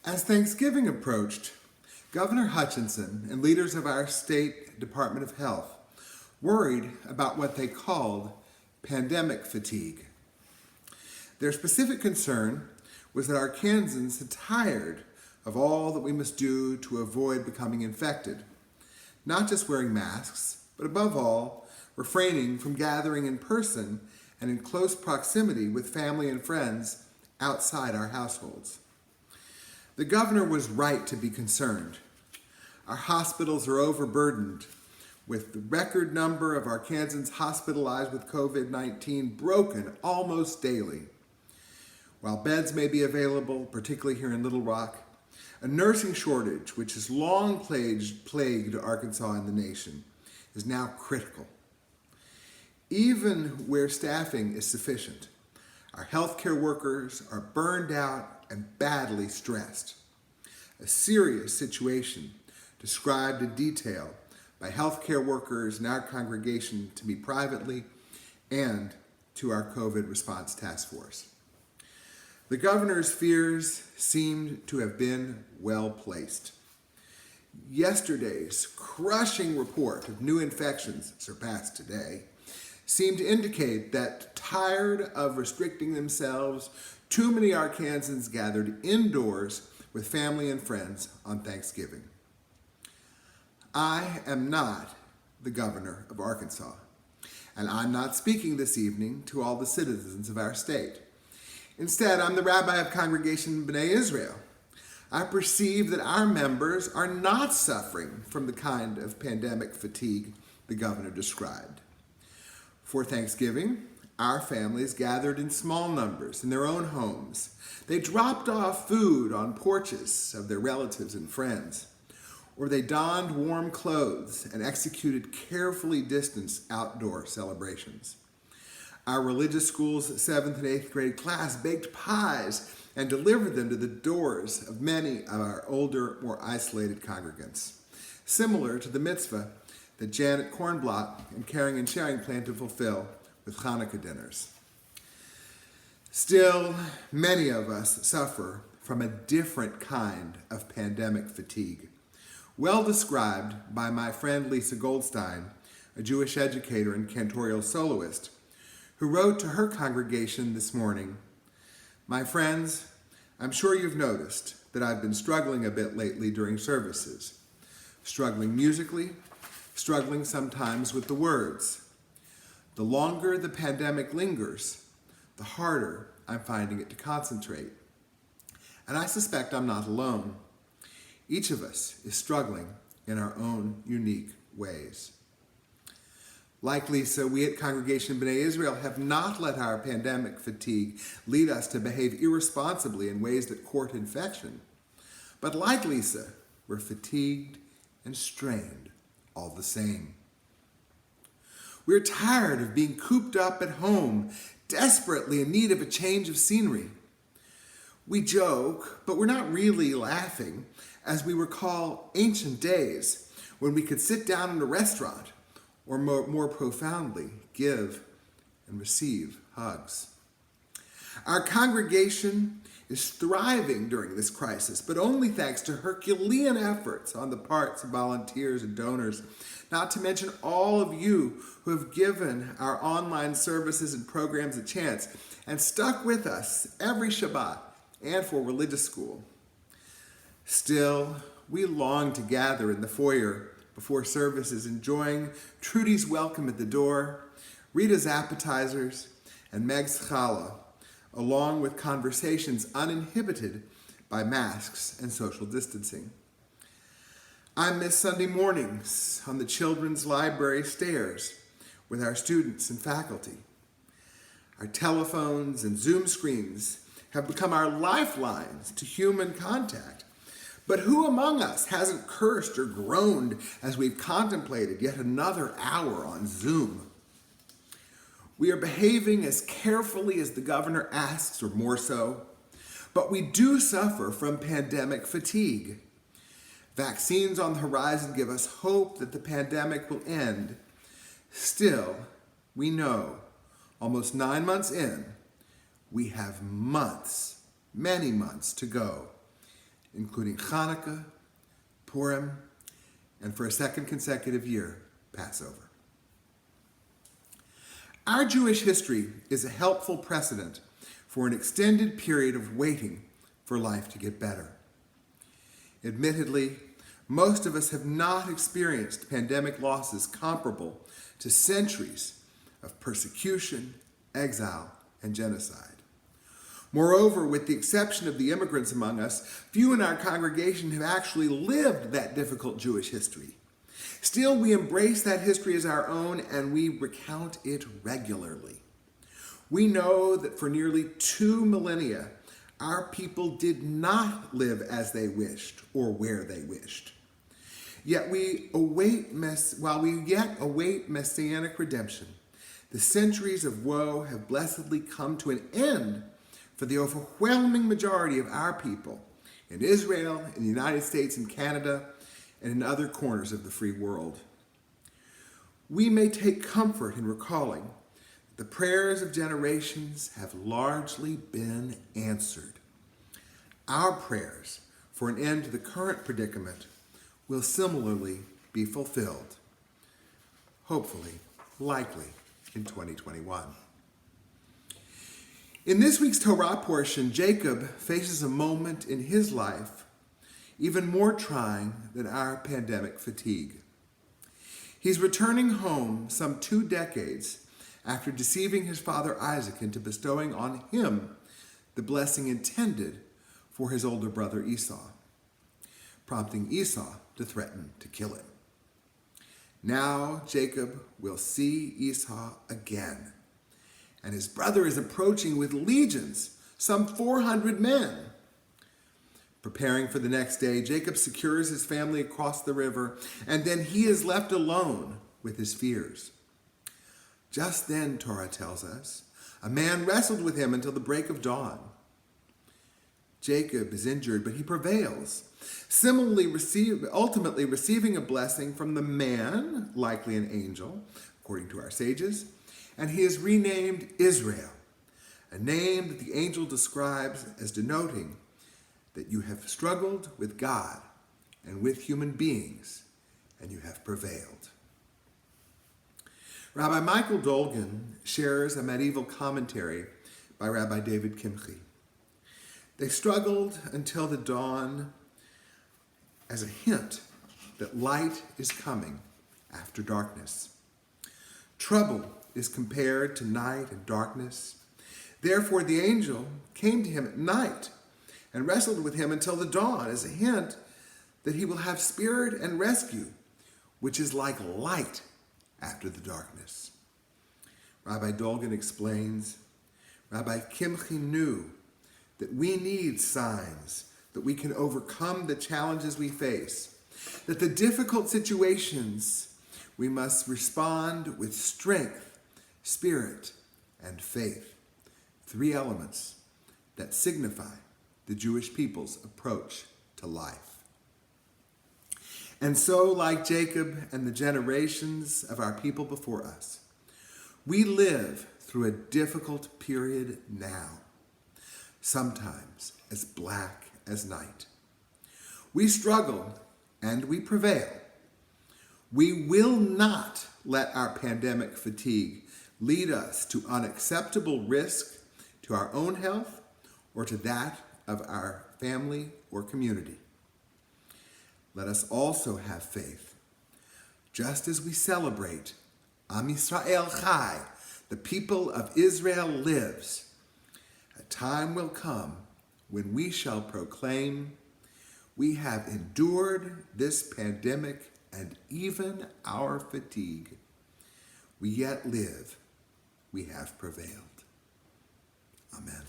As Thanksgiving approached, Governor Hutchinson and leaders of our state Department of Health worried about what they called pandemic fatigue. Their specific concern was that Arkansans had tired of all that we must do to avoid becoming infected, not just wearing masks, but above all, refraining from gathering in person and in close proximity with family and friends outside our households. The governor was right to be concerned. Our hospitals are overburdened, with the record number of Arkansans hospitalized with COVID-19 broken almost daily. While beds may be available, particularly here in Little Rock, a nursing shortage, which has long plagued Arkansas and the nation, is now critical. Even where staffing is sufficient, our healthcare workers are burned out and badly stressed. A serious situation described in detail by healthcare workers in our congregation to me privately and to our COVID response task force. The governor's fears seemed to have been well placed. Yesterday's crushing report of new infections, surpassed today, seemed to indicate that, tired of restricting themselves, too many Arkansans gathered indoors with family and friends on Thanksgiving. I am not the governor of Arkansas, and I'm not speaking this evening to all the citizens of our state. Instead, I'm the rabbi of Congregation B'nai Israel. I perceive that our members are not suffering from the kind of pandemic fatigue the governor described. For Thanksgiving, our families gathered in small numbers in their own homes. They dropped off food on porches of their relatives and friends, or they donned warm clothes and executed carefully distanced outdoor celebrations. Our religious school's 7th and 8th grade class baked pies and delivered them to the doors of many of our older, more isolated congregants, similar to the mitzvah that Janet Kornblatt and Caring and Sharing plan to fulfill with Hanukkah dinners. Still, many of us suffer from a different kind of pandemic fatigue, well described by my friend Lisa Goldstein, a Jewish educator and cantorial soloist, who wrote to her congregation this morning, "My friends, I'm sure you've noticed that I've been struggling a bit lately during services, struggling musically, struggling sometimes with the words. The longer the pandemic lingers, the harder I'm finding it to concentrate. And I suspect I'm not alone. Each of us is struggling in our own unique ways." Like Lisa, we at Congregation B'nai Israel have not let our pandemic fatigue lead us to behave irresponsibly in ways that court infection. But like Lisa, we're fatigued and strained all the same. We're tired of being cooped up at home, desperately in need of a change of scenery. We joke, but we're not really laughing, as we recall ancient days when we could sit down in a restaurant or more profoundly, give and receive hugs. Our congregation is thriving during this crisis, but only thanks to Herculean efforts on the parts of volunteers and donors, not to mention all of you who have given our online services and programs a chance and stuck with us every Shabbat and for religious school. Still, we long to gather in the foyer before services, enjoying Trudy's welcome at the door, Rita's appetizers, and Meg's challah, along with conversations uninhibited by masks and social distancing. I miss Sunday mornings on the children's library stairs with our students and faculty. Our telephones and Zoom screens have become our lifelines to human contact. But who among us hasn't cursed or groaned as we've contemplated yet another hour on Zoom? We are behaving as carefully as the governor asks, or more so, but we do suffer from pandemic fatigue. Vaccines on the horizon give us hope that the pandemic will end. Still, we know, almost 9 months in, we have months, many months to go including Hanukkah, Purim, and for a second consecutive year, Passover. Our Jewish history is a helpful precedent for an extended period of waiting for life to get better. Admittedly, most of us have not experienced pandemic losses comparable to centuries of persecution, exile, and genocide. Moreover, with the exception of the immigrants among us, few in our congregation have actually lived that difficult Jewish history. Still, we embrace that history as our own and we recount it regularly. We know that for nearly 2 millennia, our people did not live as they wished or where they wished. While we yet await messianic redemption, the centuries of woe have blessedly come to an end for the overwhelming majority of our people in Israel, in the United States, in Canada, and in other corners of the free world. We may take comfort in recalling the prayers of generations have largely been answered. Our prayers for an end to the current predicament will similarly be fulfilled, hopefully, likely, in 2021. In this week's Torah portion, Jacob faces a moment in his life even more trying than our pandemic fatigue. He's returning home some 2 decades after deceiving his father Isaac into bestowing on him the blessing intended for his older brother Esau, prompting Esau to threaten to kill him. Now Jacob will see Esau again, and his brother is approaching with legions, some 400 men. Preparing for the next day, Jacob secures his family across the river, and then he is left alone with his fears. Just then, Torah tells us, a man wrestled with him until the break of dawn. Jacob is injured, but he prevails, ultimately receiving a blessing from the man, likely an angel, according to our sages, and he is renamed Israel, a name that the angel describes as denoting that you have struggled with God and with human beings, and you have prevailed. Rabbi Michael Dolgan shares a medieval commentary by Rabbi David Kimchi. They struggled until the dawn as a hint that light is coming after darkness. Trouble is compared to night and darkness. Therefore, the angel came to him at night and wrestled with him until the dawn as a hint that he will have spirit and rescue, which is like light after the darkness. Rabbi Dolgan explains, Rabbi Kimchi knew that we need signs that we can overcome the challenges we face, that the difficult situations we must respond with strength, spirit, and faith, 3 elements that signify the Jewish people's approach to life. And so, like Jacob and the generations of our people before us, we live through a difficult period now, sometimes as black as night. We struggle and we prevail. We will not let our pandemic fatigue lead us to unacceptable risk to our own health or to that of our family or community. Let us also have faith. Just as we celebrate Am Yisrael Chai, the people of Israel lives, a time will come when we shall proclaim, we have endured this pandemic and even our fatigue. We yet live, we have prevailed. Amen.